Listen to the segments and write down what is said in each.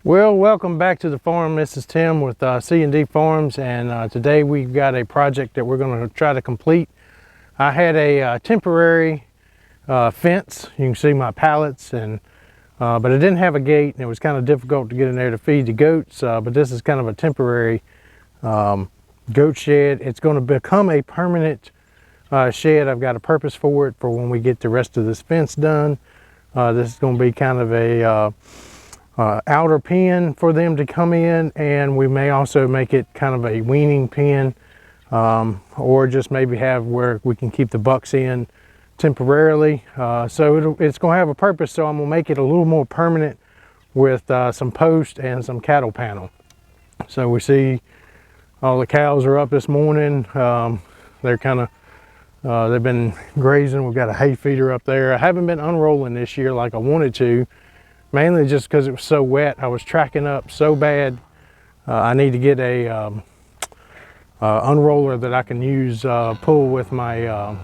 Well, welcome back to the farm. This is Tim with C&D Farms, and today we've got a project that we're going to try to complete. I had a temporary fence. You can see my pallets, and but it didn't have a gate, and it was kind of difficult to get in there to feed the goats. But this is kind of a temporary goat shed. It's going to become a permanent shed. I've got a purpose for it for when we get the rest of this fence done. This is going to be kind of a outer pen for them to come in, and we may also make it kind of a weaning pen, or just maybe have where we can keep the bucks in temporarily. So it's going to have a purpose, so I'm going to make it a little more permanent with some post and some cattle panel. So we see all the cows are up this morning. They're kind of they've been grazing. We've got a hay feeder up there. I haven't been unrolling this year like I wanted to, mainly just because it was so wet. I was tracking up so bad. I need to get a unroller that I can use pull with my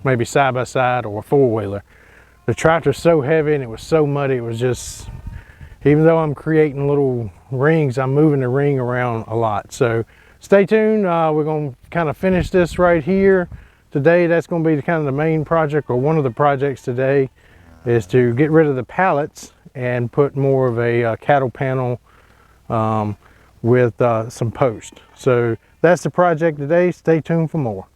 maybe side-by-side or four-wheeler. The tractor's so heavy and it was so muddy. It was just, even though I'm creating little rings, I'm moving the ring around a lot. So stay tuned. We're going to kind of finish this right here today. That's going to be kind of the main project, or one of the projects today, is to get rid of the pallets and put more of a cattle panel with some post. So that's the project today. Stay tuned for more.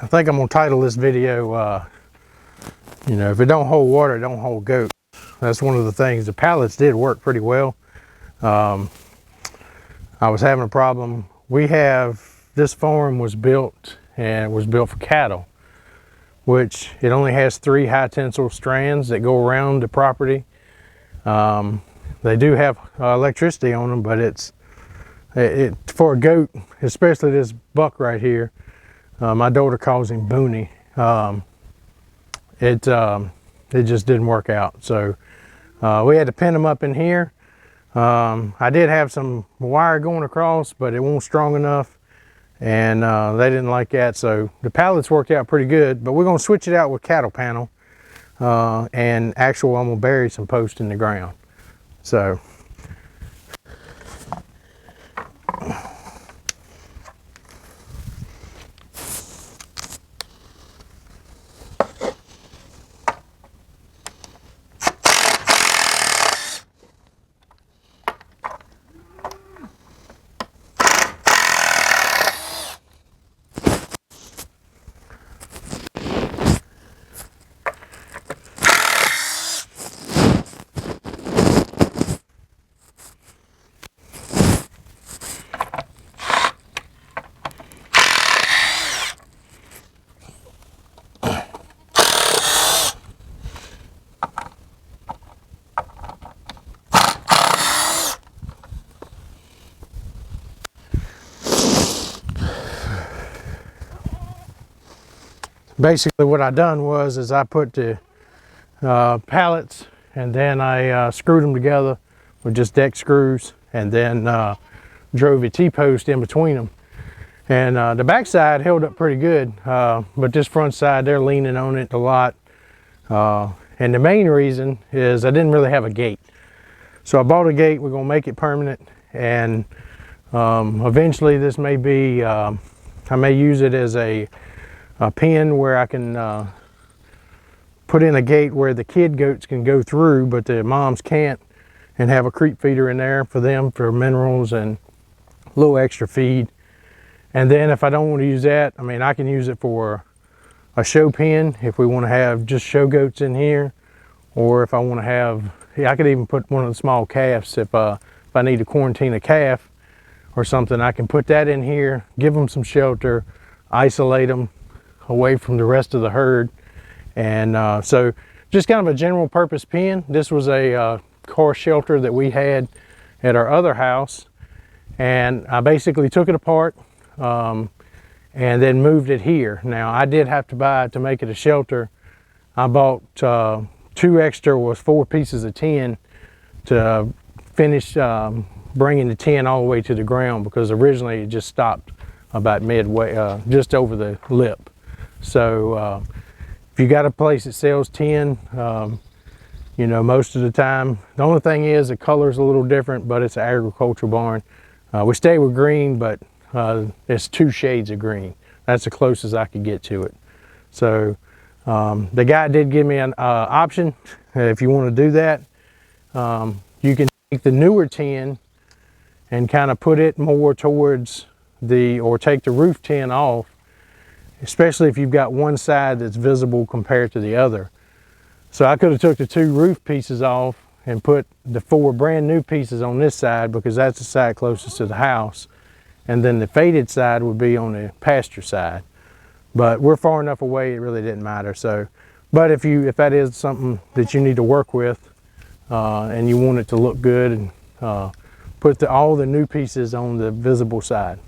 I think I'm gonna title this video, you know, if it don't hold water, it don't hold goat. That's one of the things. The pallets did work pretty well. I was having a problem. This farm was built, and it was built for cattle, which it only has 3 high tensile strands that go around the property. They do have electricity on them, but for a goat, especially this buck right here, my daughter calls him Booney. It just didn't work out. So we had to pin him up in here. I did have some wire going across, but it wasn't strong enough, and they didn't like that. So the pallets worked out pretty good, but we're gonna switch it out with cattle panel, and actual, I'm gonna bury some posts in the ground. So basically what I done was is I put the pallets, and then I screwed them together with just deck screws, and then drove a T-post in between them. And the back side held up pretty good, but this front side, they're leaning on it a lot. And the main reason is I didn't really have a gate. So I bought a gate. We're gonna make it permanent, and eventually this may be, I may use it as a pen where I can put in a gate where the kid goats can go through, but the moms can't, and have a creep feeder in there for them for minerals and a little extra feed. And then if I don't want to use that, I mean, I can use it for a show pen if we want to have just show goats in here, or if I want to have, yeah, I could even put one of the small calves if I need to quarantine a calf or something. I can put that in here, give them some shelter, isolate them away from the rest of the herd. And so just kind of a general purpose pen. This was a car shelter that we had at our other house, and I basically took it apart and then moved it here. Now I did have to buy, to make it a shelter, I bought 2 extra, was 4 pieces of tin to finish bringing the tin all the way to the ground, because originally it just stopped about midway, just over the lip. So if you got a place that sells tin, you know, most of the time, the only thing is the color's a little different, but it's an agricultural barn. We stay with green, but it's 2 shades of green. That's the closest I could get to it. So the guy did give me an option. If you want to do that, you can take the newer tin and kind of put it more towards the, or take the roof tin off, especially if you've got one side that's visible compared to the other. So I could have took the 2 roof pieces off and put the 4 brand new pieces on this side, because that's the side closest to the house. And then the faded side would be on the pasture side. But we're far enough away, it really didn't matter. So, but if that is something that you need to work with, and you want it to look good, and put all the new pieces on the visible side.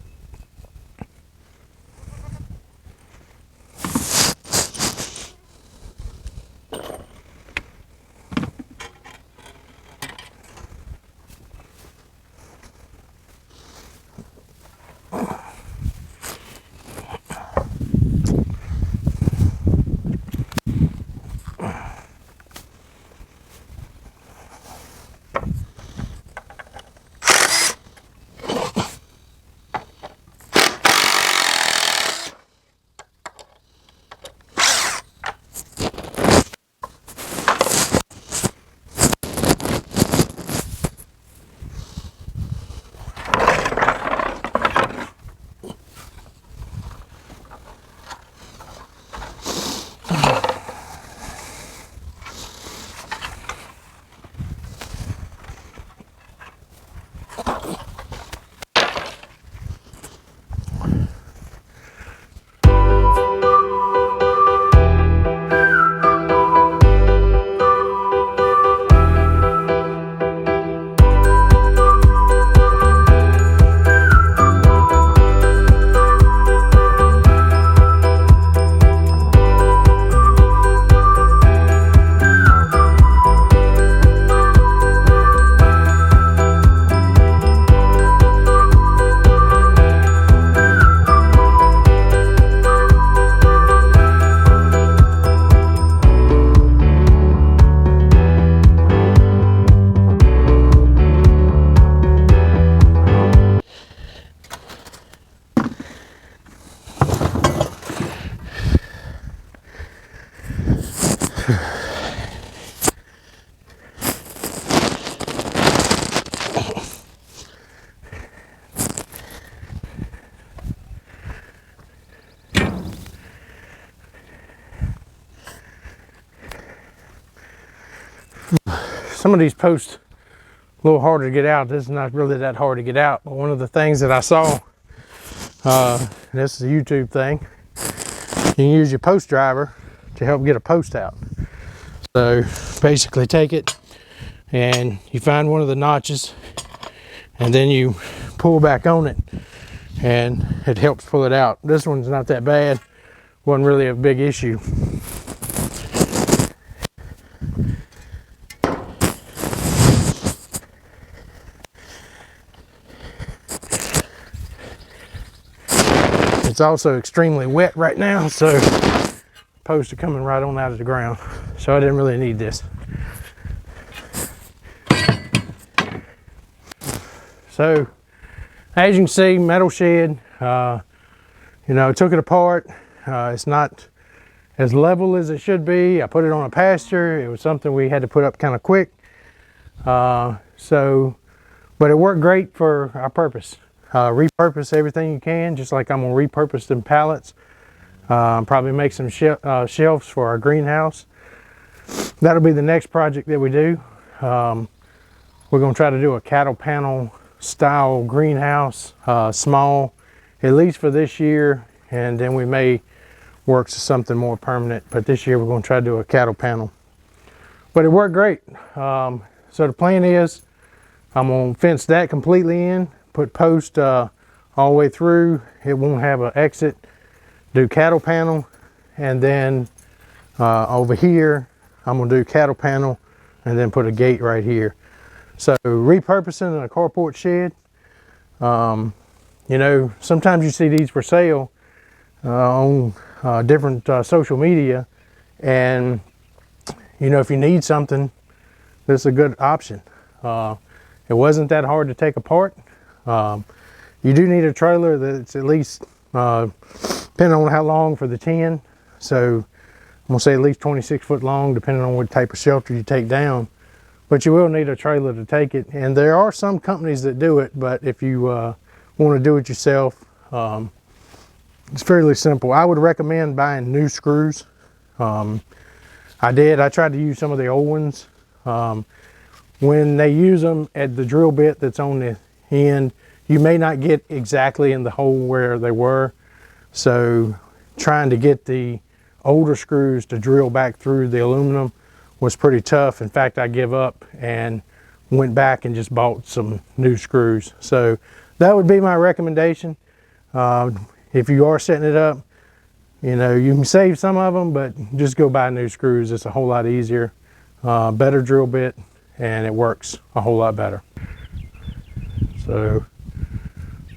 some of these posts a little harder to get out. This is not really that hard to get out, but one of the things that I saw, this is a YouTube thing, you can use your post driver to help get a post out. So basically take it and you find one of the notches and then you pull back on it and it helps pull it out. This one's not that bad, wasn't really a big issue. It's also extremely wet right now, so posts are coming right on out of the ground, so I didn't really need this. So as you can see, metal shed, you know, took it apart. It's not as level as it should be. I put it on a pasture. It was something we had to put up kind of quick. But it worked great for our purpose. Repurpose everything you can, just like I'm gonna repurpose them pallets. Probably make some shelves for our greenhouse. That'll be the next project that we do. We're gonna try to do a cattle panel style greenhouse, small, at least for this year, and then we may work to something more permanent, but this year we're going to try to do a cattle panel. But it worked great. So the plan is I'm going to fence that completely in, put post all the way through. It won't have an exit. Do cattle panel, and then over here I'm going to do cattle panel and then put a gate right here. So repurposing a carport shed, you know, sometimes you see these for sale on different social media, and you know, if you need something, this is a good option. It wasn't that hard to take apart. You do need a trailer that's at least, depending on how long for the 10, so I'm gonna say at least 26 foot long, depending on what type of shelter you take down. But you will need a trailer to take it, and there are some companies that do it, but if you want to do it yourself, it's fairly simple. I would recommend buying new screws. I tried to use some of the old ones. When they use them at the drill bit that's on the end, you may not get exactly in the hole where they were, so trying to get the older screws to drill back through the aluminum was pretty tough. In fact, I gave up and went back and just bought some new screws. So that would be my recommendation. If you are setting it up, you know, you can save some of them, but just go buy new screws. It's a whole lot easier, better drill bit, and it works a whole lot better. So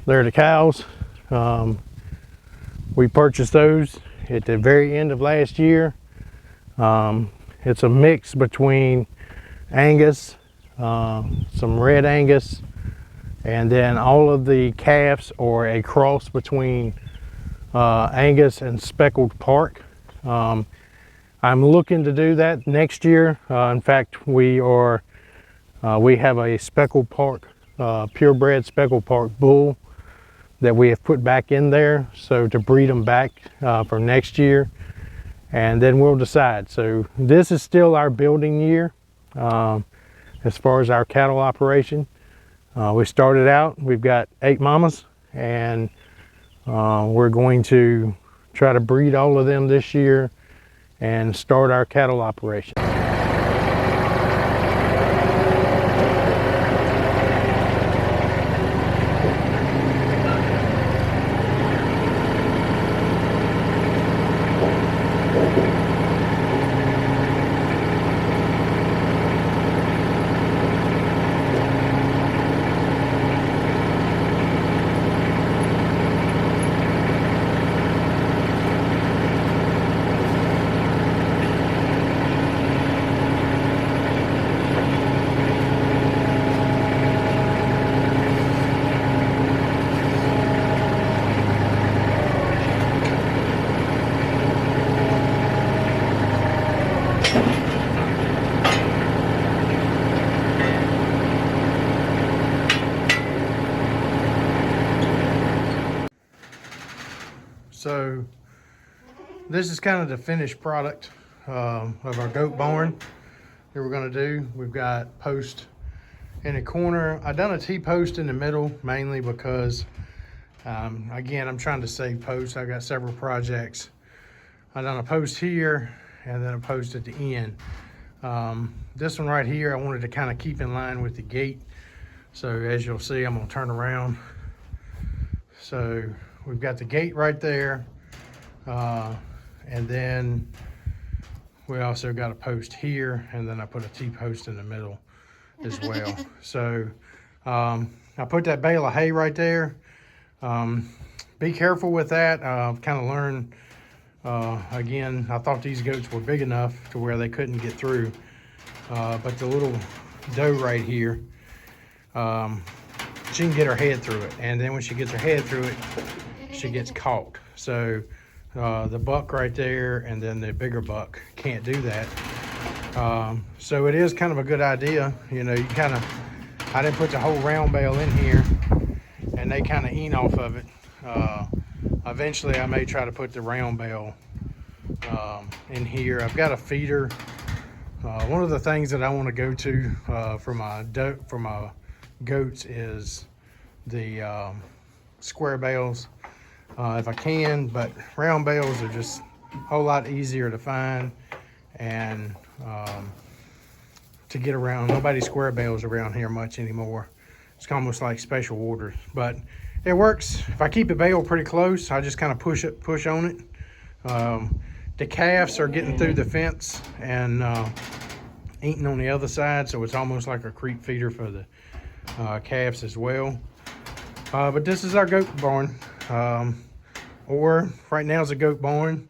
there are the cows. We purchased those at the very end of last year. It's a mix between Angus, some red Angus, and then all of the calves are a cross between Angus and Speckled Park. I'm looking to do that next year. In fact, we have a Speckled Park, purebred Speckled Park bull that we have put back in there, so to breed them back for next year. And then we'll decide. So this is still our building year as far as our cattle operation. We started out, we've got 8 mamas, and we're going to try to breed all of them this year and start our cattle operation. So this is kind of the finished product of our goat barn. that we're gonna do. We've got post in the corner. I done a T-post in the middle mainly because, again, I'm trying to save posts. I got several projects. I done a post here and then a post at the end. This one right here, I wanted to kind of keep in line with the gate. So as you'll see, I'm gonna turn around. So we've got the gate right there. And then we also got a post here, and then I put a T-post in the middle as well. So I put that bale of hay right there. Be careful with that. I've kind of learned, again, I thought these goats were big enough to where they couldn't get through. But the little doe right here, she can get her head through it. And then when she gets her head through it, she gets caught. So the buck right there and then the bigger buck can't do that. So it is kind of a good idea. You know, you kind of, I didn't put the whole round bale in here and they kind of eat off of it. Eventually I may try to put the round bale in here. I've got a feeder. One of the things that I want to go to for my goats is the square bales if I can, but round bales are just a whole lot easier to find and to get around. Nobody square bales around here much anymore. It's almost like special orders, but it works. If I keep the bale pretty close, I just kind of push on it. The calves are getting through the fence and eating on the other side, so it's almost like a creep feeder for the calves as well. But this is our goat barn, or right now is a goat barn.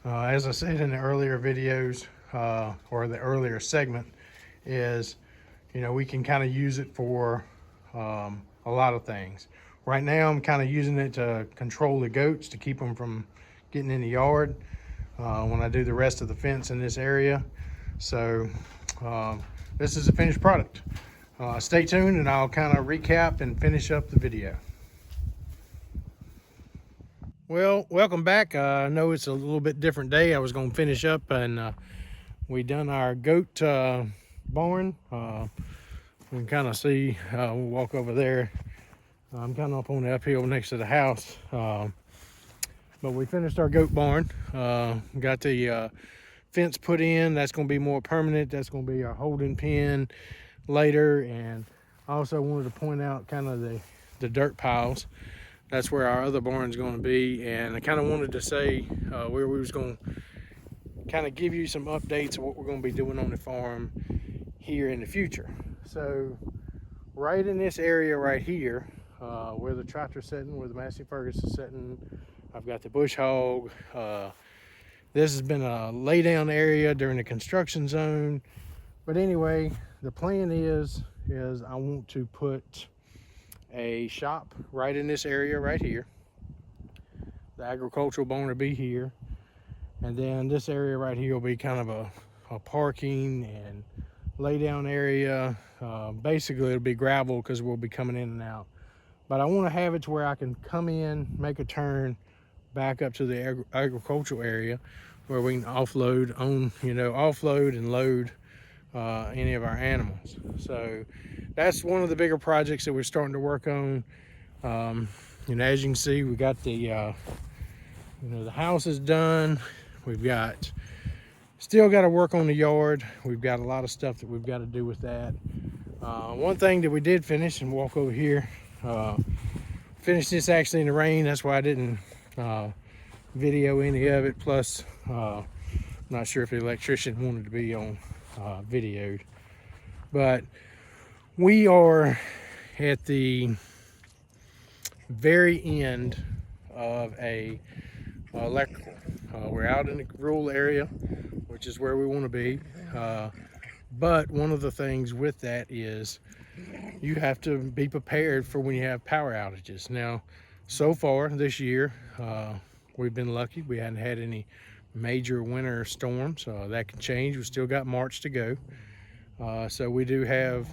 As I said in the earlier videos, or the earlier segment, is, you know, we can kind of use it for a lot of things. Right now I'm kind of using it to control the goats, to keep them from getting in the yard when I do the rest of the fence in this area. So this is a finished product. Stay tuned and I'll kind of recap and finish up the video. Well, welcome back. I know it's a little bit different day. I was going to finish up and we done our goat barn. You can kind of see, we'll walk over there. I'm kind of up on the uphill next to the house. But we finished our goat barn. Got the fence put in. That's going to be more permanent. That's going to be our holding pen later. And I also wanted to point out kind of the dirt piles. That's where our other barn's going to be. And I kind of wanted to say where we was going to kind of give you some updates of what we're going to be doing on the farm here in the future. So right in this area right here, where the tractor's sitting, where the Massey Ferguson is sitting, I've got the bush hog. This has been a lay down area during the construction zone. But anyway, the plan is I want to put a shop right in this area right here. The agricultural barn will be here. And then this area right here will be kind of a parking and lay down area. Basically it'll be gravel because we'll be coming in and out. But I want to have it to where I can come in, make a turn back up to the agricultural area where we can offload and load any of our animals. So that's one of the bigger projects that we're starting to work on. And as you can see, we got the the house is done. We've got still got to work on the yard. We've got a lot of stuff that we've got to do with that. One thing that we did finish, and walk over here, finished this actually in the rain. That's why I didn't video any of it. Plus I'm not sure if the electrician wanted to be on videoed, but we are at the very end of a electrical. We're out in the rural area, which is where we want to be, but one of the things with that is you have to be prepared for when you have power outages. Now, so far this year, we've been lucky. We hadn't had any major winter storms. That can change. We still got March to go. So we do have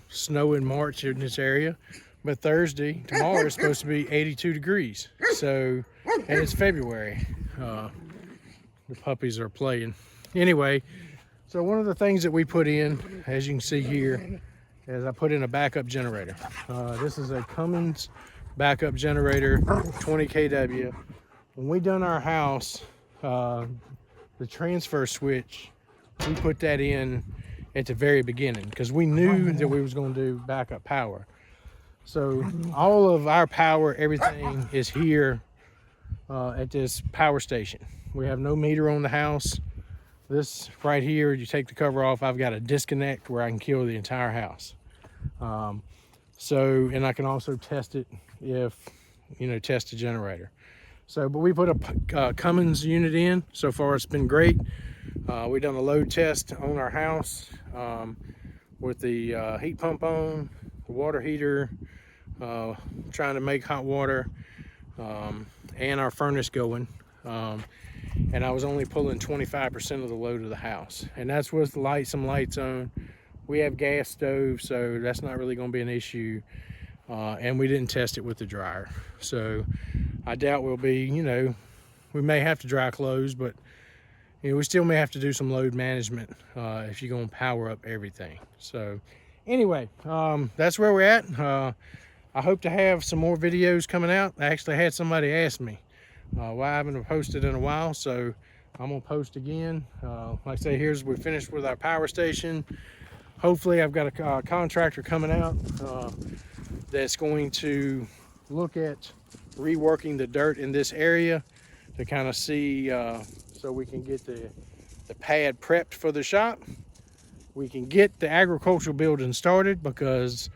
snow in March in this area, but tomorrow is supposed to be 82 degrees. So, and it's February. The puppies are playing. Anyway, So one of the things that we put in, as you can see here, is I put in a backup generator. This is a Cummins backup generator, 20 kW. When we done our house, the transfer switch, we put that in at the very beginning because we knew that we was going to do backup power. So all of our power, everything is here at this power station. We have no meter on the house. This right here, you take the cover off, I've got a disconnect where I can kill the entire house. And I can also test it if, test the generator. So, but we put a Cummins unit in. So far it's been great. We've done a load test on our house with the heat pump on, the water heater, trying to make hot water, and our furnace going. And I was only pulling 25% of the load of the house. And that's with some lights on. We have gas stove, so that's not really going to be an issue. And we didn't test it with the dryer. So I doubt we'll be, we may have to dry clothes, but we still may have to do some load management if you're going to power up everything. So anyway, that's where we're at. I hope to have some more videos coming out. I actually had somebody ask me why I haven't posted in a while, so I'm gonna post again. Like I say, we finished with our power station. Hopefully I've got a contractor coming out that's going to look at reworking the dirt in this area to kind of see so we can get the pad prepped for the shop. We can get the agricultural building started because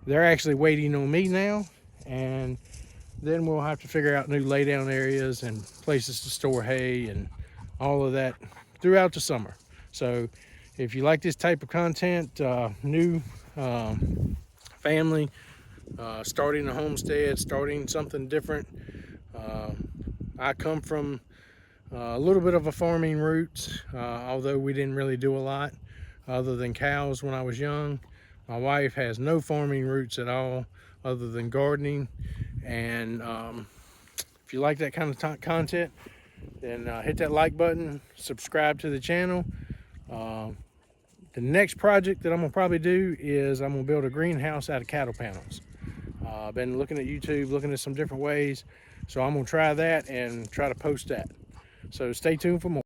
they're actually waiting on me now, and then we'll have to figure out new laydown areas and places to store hay and all of that throughout the summer. So if you like this type of content, new family, starting a homestead, starting something different. I come from a little bit of a farming roots, although we didn't really do a lot other than cows when I was young. My wife has no farming roots at all other than gardening. And if you like that kind of content, then hit that like button, subscribe to the channel. The next project that I'm gonna probably do is I'm gonna build a greenhouse out of cattle panels. I've been looking at YouTube, looking at some different ways, so I'm gonna try that and try to post that. So stay tuned for more.